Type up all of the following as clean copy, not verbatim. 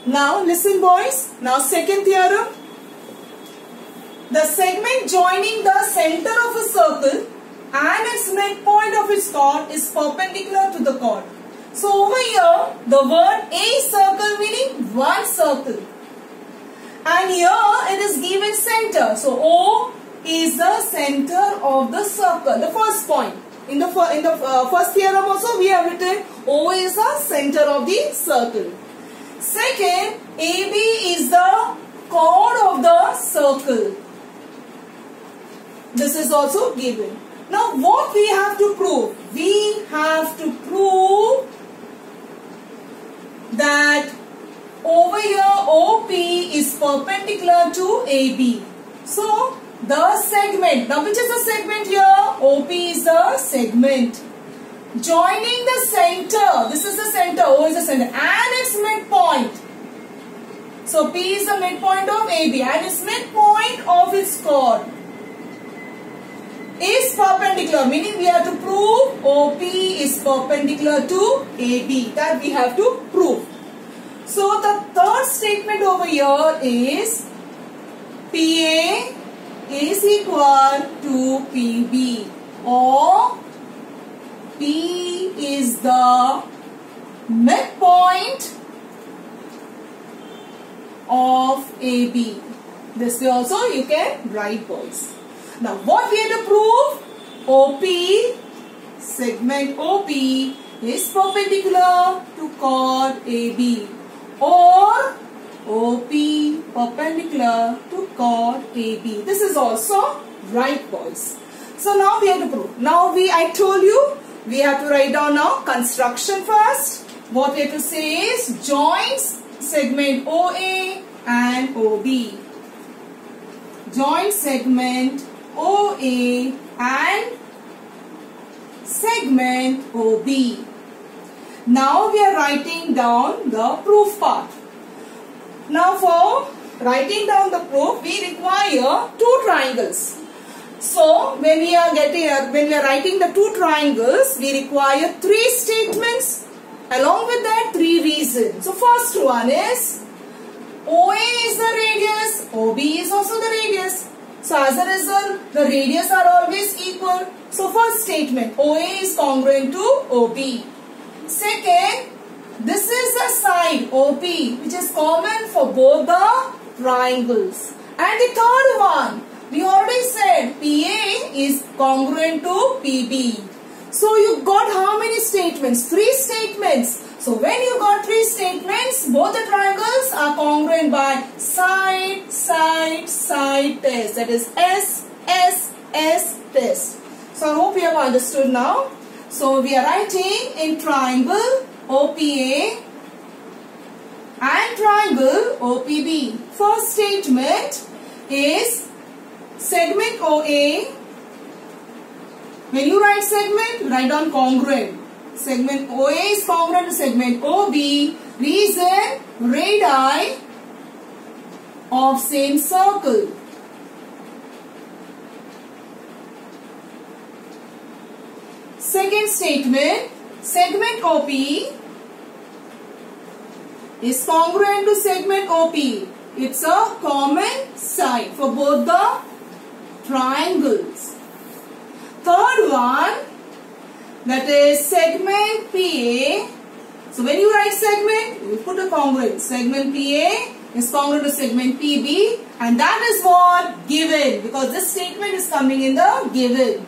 Now listen boys. Now second theorem. The segment joining the center of a circle and its midpoint of its chord is perpendicular to the chord. So over here the word a circle meaning one circle. And here it is given center. So O is the center of the circle. The first point. In the first theorem also we have written O is the center of the circle. Second, AB is the chord of the circle. This is also given. Now what we have to prove? We have to prove that over here OP is perpendicular to AB. So the segment, now which is the segment here? OP is the segment. Joining the center, this is the center, O is the center, and its midpoint. So P is the midpoint of AB and its midpoint of its chord is perpendicular, meaning we have to prove OP is perpendicular to AB. That we have to prove. So the third statement over here is PA is equal to PB, or P is the midpoint of AB. This way also you can write boys. Now what we have to prove? OP, segment OP is perpendicular to chord AB, or OP perpendicular to chord AB. This is also right boys. So now we have to prove. Now I told you we have to write down now construction first. What we have to say is joins segment OA and OB. Join segment OA and segment OB. Now we are writing down the proof part. Now for writing down the proof, we require two triangles. So when we are writing the two triangles, we require three statements. Along with that, three reasons. So first one is OA is the radius, OB is also the radius. So as a result, the radius are always equal. So first statement, OA is congruent to OB. Second, this is the side OP which is common for both the triangles. And the third one, we already said PA is congruent to PB. So you got how many statements? Three statements. So when you got three statements, both the triangles are congruent by side, side, side test. That is S, S, S test. So I hope you have understood now. So we are writing in triangle OPA and triangle OPB. First statement is segment OA. When you write segment, you write down congruent. Segment OA is congruent to segment OB. Reason, radii of same circle. Second statement, segment OP is congruent to segment OP. It's a common side for both the triangles. Third one, that is segment PA. So when you write segment, you put a congruent. Segment PA is congruent to segment PB, and that is what given, because this statement is coming in the given.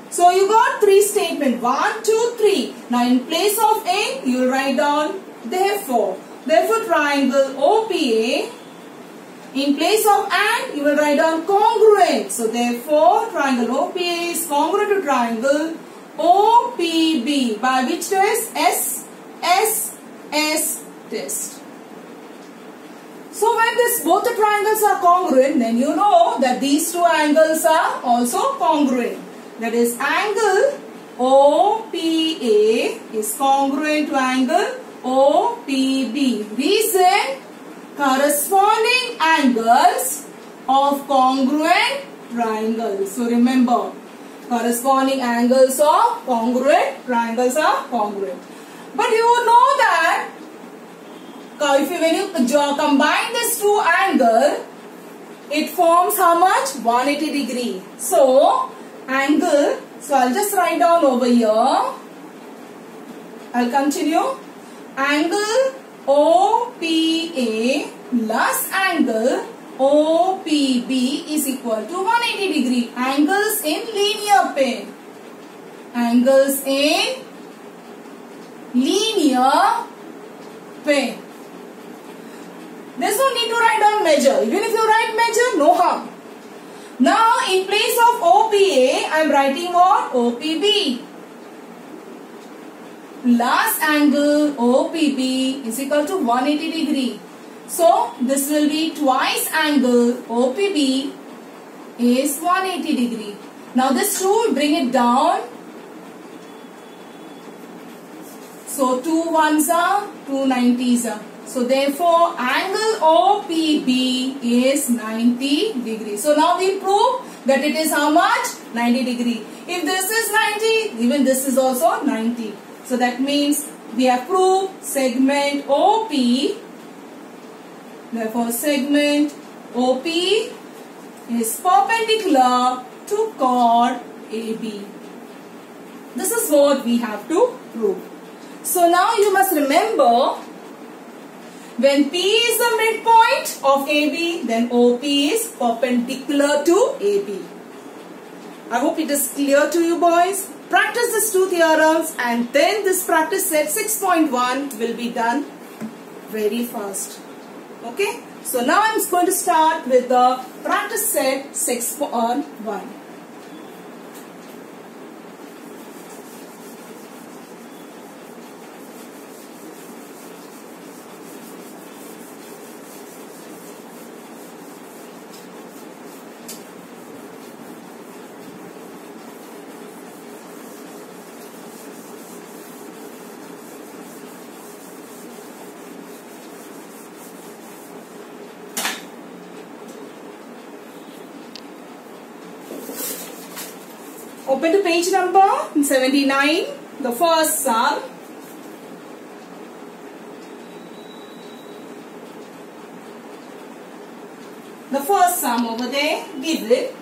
So you got three statements, 1, 2, 3. Now in place of A, you will write down therefore. Therefore triangle OPA. In place of and, you will write down congruent. So therefore triangle OPA is congruent to triangle OPB. By which test? S, S, S test. So when both the triangles are congruent, then you know that these two angles are also congruent. That is angle OPA is congruent to angle OPB. Reason, corresponding angles of congruent triangles. So remember, corresponding angles of congruent triangles are congruent. But you know that when you combine this two angle, it forms how much? 180 degree. So angle, so I'll just write down over here. I'll continue. Angle OPA plus angle OPB is equal to 180 degree. Angles in linear plane. Angles in linear plane. There's no need to write down measure. Even if you write measure, no harm. Now in place of OPA, I am writing what? OPB. Plus angle OPB is equal to 180 degree. So this will be twice angle OPB is 180 degree. Now this 2, bring it down. So 2 ones are 2 90s are. So therefore angle OPB is 90 degree. So now we prove that it is how much? 90 degree. If this is 90, even this is also 90. So that means we have proved segment OP. Therefore segment OP is perpendicular to chord AB. This is what we have to prove. So now you must remember, when P is the midpoint of AB, then OP is perpendicular to AB. I hope it is clear to you boys. Practice these two theorems and then this practice set 6.1 will be done very fast. Okay. So now I am going to start with the practice set 6.1. Open to page number 79, the first sum. The first sum over there, give it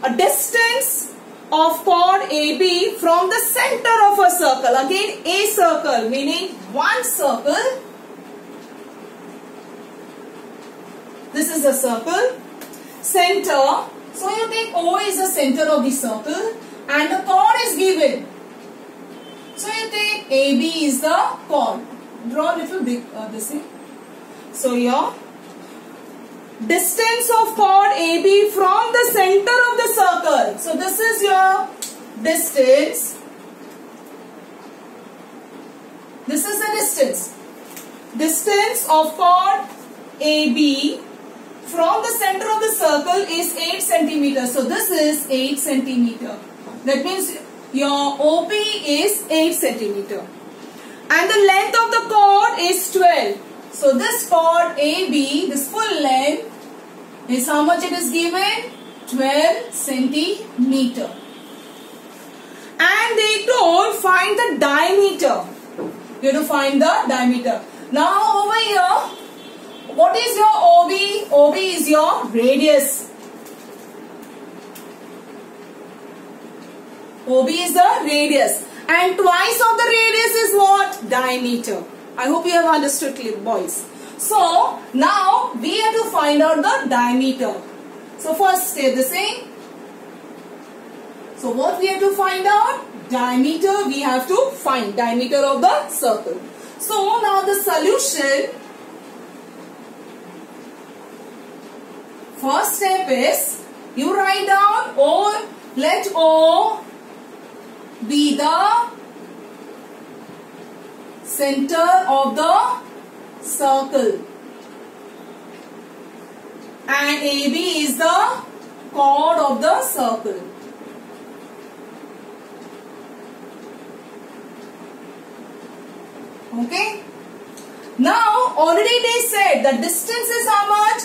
a distance of chord AB from the center of a circle. Again, a circle meaning one circle. This is a circle. Center. So you take O is the center of the circle and the chord is given. So you take AB is the chord. Draw a little big this thing. So your distance of chord AB from the center of the circle. So this is your distance. This is the distance. Distance of chord AB from the center of the circle is 8 centimeters. So this is 8 centimeter. That means your OP is 8 centimeter. And the length of the chord is 12. So this chord AB, this full length is how much it is given? 12 centimeter. And they told find the diameter. You have to find the diameter. Now over here, what is your OB? OB is your radius. OB is the radius. And twice of the radius is what? Diameter. I hope you have understood, boys. So, now we have to find out the diameter. So, first stay the same. So, what we have to find out? Diameter we have to find. Diameter of the circle. So, now the solution. First step is, you write down O, let O be the center of the circle and AB is the chord of the circle. Okay. Now already they said the distance is how much?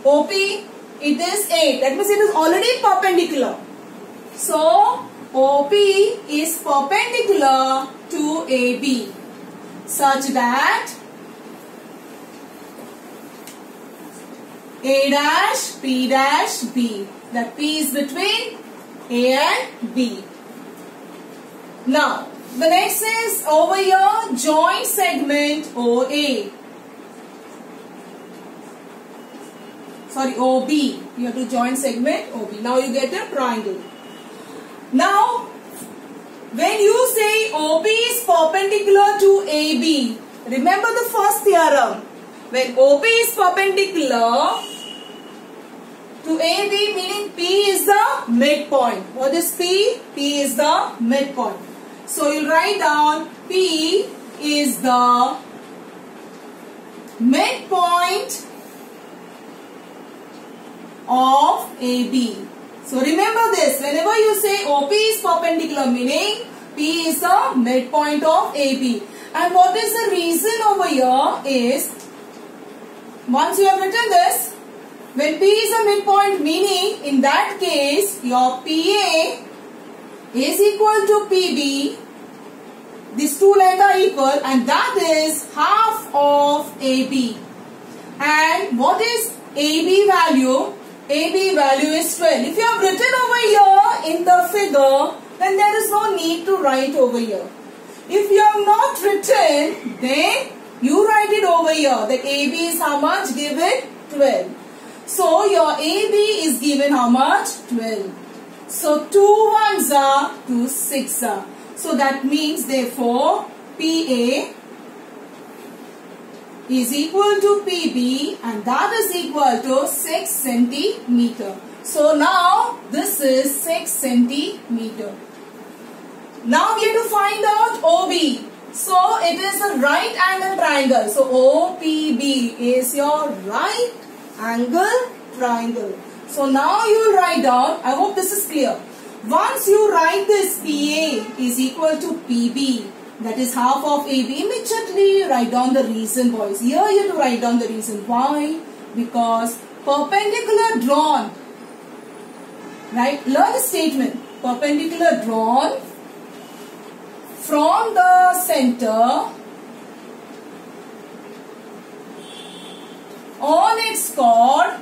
OP, it is 8. That means it is already perpendicular. So OP is perpendicular to AB such that A dash, P dash, B. That P is between A and B. Now, the next is over here, joint segment OA. Sorry, OB. You have to join segment OB. Now you get a triangle. Now, when you say OB is perpendicular to AB, remember the first theorem. When OB is perpendicular to AB, meaning P is the midpoint. What is P? P is the midpoint. So you write down P is the midpoint of AB. So remember this, whenever you say OP is perpendicular, meaning P is the midpoint of AB. And what is the reason over here is, once you have written this, when P is the midpoint, meaning in that case your PA is equal to PB, these two lengths are equal, and that is half of AB. And what is AB value? AB value is 12. If you have written over here in the figure, then there is no need to write over here. If you have not written, then you write it over here. The AB is how much? Give it 12. So your AB is given how much? 12. So 2 ones are 2 6 are. So that means therefore PA is equal to PB, and that is equal to 6 centimeter. So now this is 6 centimeter. Now we have to find out OB. So it is a right angle triangle. So OPB is your right angle triangle. So now you will write down, I hope this is clear. Once you write this PA is equal to PB, that is half of AB, immediately write down the reason, boys. Here you have to write down the reason. Why? Because perpendicular drawn, right? Learn the statement. Perpendicular drawn from the center on its chord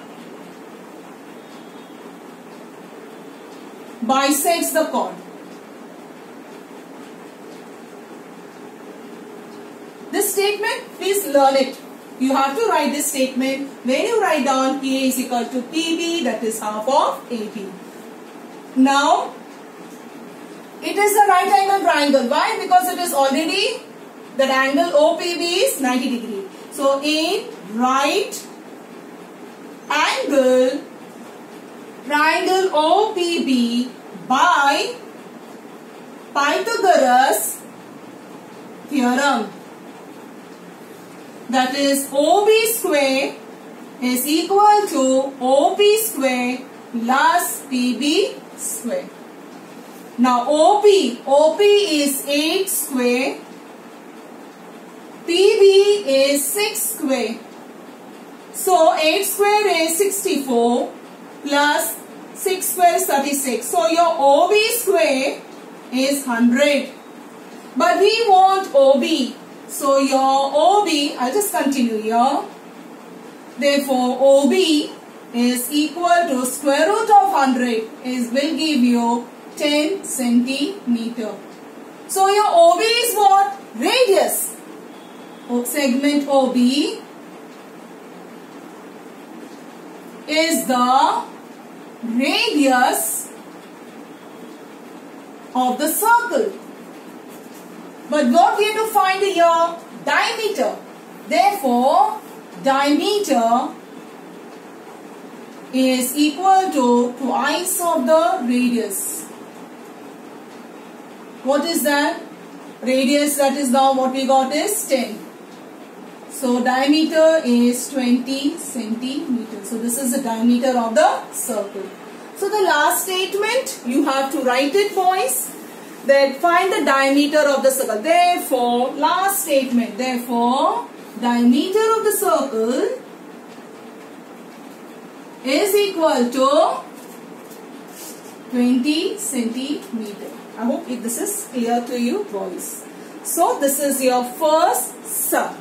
bisects the chord. This statement, please learn it. You have to write this statement. When you write down PA is equal to PB, that is half of AB. Now, it is a right angle triangle. Why? Because it is already, that angle OPB is 90 degree. So, in right angle triangle OPB by Pythagoras theorem, that is OB square is equal to OP square plus PB square. Now OP is 8 square, PB is 6 square. So 8 square is 64 plus 6 square is 36. So your OB square is 100. But we want OB. So your OB, I'll just continue here. Therefore OB is equal to square root of 100 will give you 10 centimeter. So your OB is what? Radius. Segment OB is the radius of the circle. But what we have to find here? Diameter. Therefore, diameter is equal to twice of the radius. What is that? Radius, that is now what we got is 10. So diameter is 20 centimeters. So this is the diameter of the circle. So the last statement, you have to write it, boys. Then find the diameter of the circle. Therefore, last statement. Therefore, diameter of the circle is equal to 20 centimeter. I hope this is clear to you, boys. So this is your first sum.